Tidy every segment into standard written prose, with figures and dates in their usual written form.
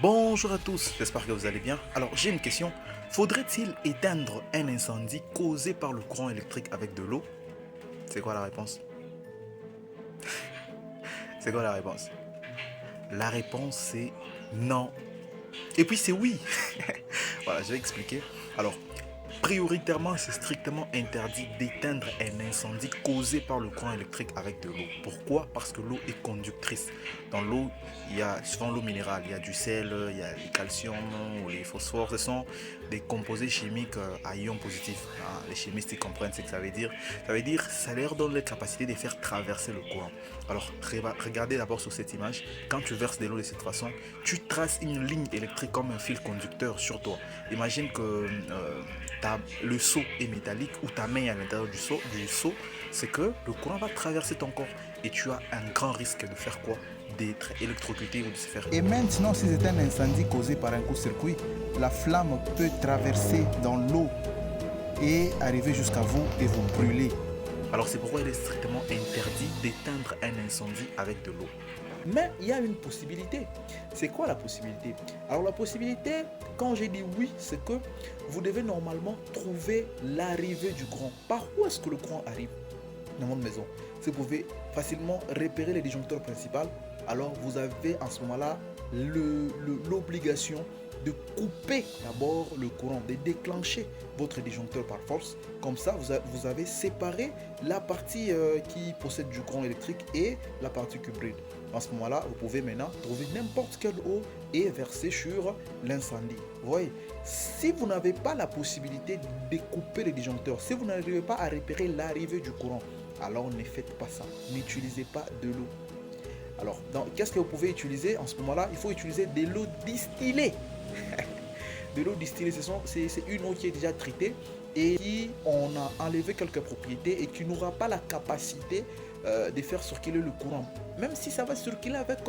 Bonjour à tous, j'espère que vous allez bien. Alors j'ai une question. Faudrait-il éteindre un incendie causé par le courant électrique avec de l'eau? C'est quoi la réponse? C'est quoi la réponse? La réponse c'est non. Et puis c'est oui. Voilà, je vais expliquer. Alors, prioritairement, c'est strictement interdit d'éteindre un incendie causé par le courant électrique avec de l'eau. Pourquoi? Parce que l'eau est conductrice. Dans l'eau, il y a souvent l'eau minérale, il y a du sel, il y a le calcium ou les phosphores. Ce sont des composés chimiques à ions positifs. Hein. Les chimistes ils comprennent ce que ça veut dire. Ça leur donne la capacité de faire traverser le courant. Alors, regardez d'abord sur cette image. Quand tu verses de l'eau de cette façon, tu traces une ligne électrique comme un fil conducteur sur toi. Imagine que le seau est métallique ou ta main est à l'intérieur du seau, c'est que le courant va traverser ton corps et tu as un grand risque de faire quoi? D'être électrocuté ou de se faire. Et maintenant, si c'est un incendie causé par un court-circuit, la flamme peut traverser dans l'eau et arriver jusqu'à vous et vous brûler. Alors c'est pourquoi il est strictement interdit d'éteindre un incendie avec de l'eau. Mais il y a une possibilité. C'est quoi la possibilité? Alors la possibilité, quand j'ai dit oui, c'est que vous devez normalement trouver l'arrivée du courant. Par où est-ce que le courant arrive dans votre maison? Si vous pouvez facilement repérer les disjoncteurs principaux, alors vous avez en ce moment-là l'obligation de couper d'abord le courant, de déclencher votre disjoncteur par force. Comme ça, vous avez séparé la partie qui possède du courant électrique et la partie qui brûle. En ce moment-là, vous pouvez maintenant trouver n'importe quelle eau et verser sur l'incendie. Vous voyez, si vous n'avez pas la possibilité de découper les disjoncteurs, si vous n'arrivez pas à repérer l'arrivée du courant, alors ne faites pas ça. N'utilisez pas de l'eau. Alors, qu'est-ce que vous pouvez utiliser en ce moment-là? Il faut utiliser de l'eau distillée. De l'eau distillée, c'est une eau qui est déjà traitée et qui on a enlevé quelques propriétés et qui n'aura pas la capacité de faire circuler le courant. Même si ça va circuler avec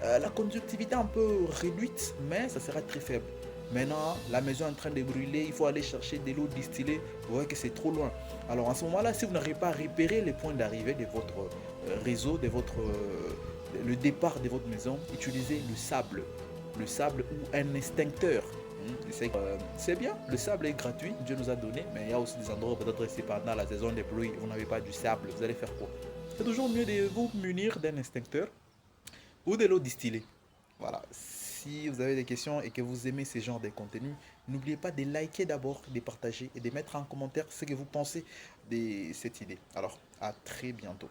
la conductivité un peu réduite, mais ça sera très faible. Maintenant, la maison est en train de brûler, il faut aller chercher de l'eau distillée. Vous voyez que c'est trop loin. Alors, en ce moment-là, si vous n'arrivez pas à repérer les points d'arrivée de votre réseau, de le départ de votre maison, utilisez le sable. Le sable ou un extincteur. C'est bien, le sable est gratuit, Dieu nous a donné, mais il y a aussi des endroits, peut-être c'est pendant la saison des pluies, vous n'avez pas du sable, vous allez faire quoi? C'est toujours mieux de vous munir d'un extincteur ou de l'eau distillée. Voilà, si vous avez des questions et que vous aimez ce genre de contenu, n'oubliez pas de liker d'abord, de partager et de mettre en commentaire ce que vous pensez de cette idée. Alors, à très bientôt.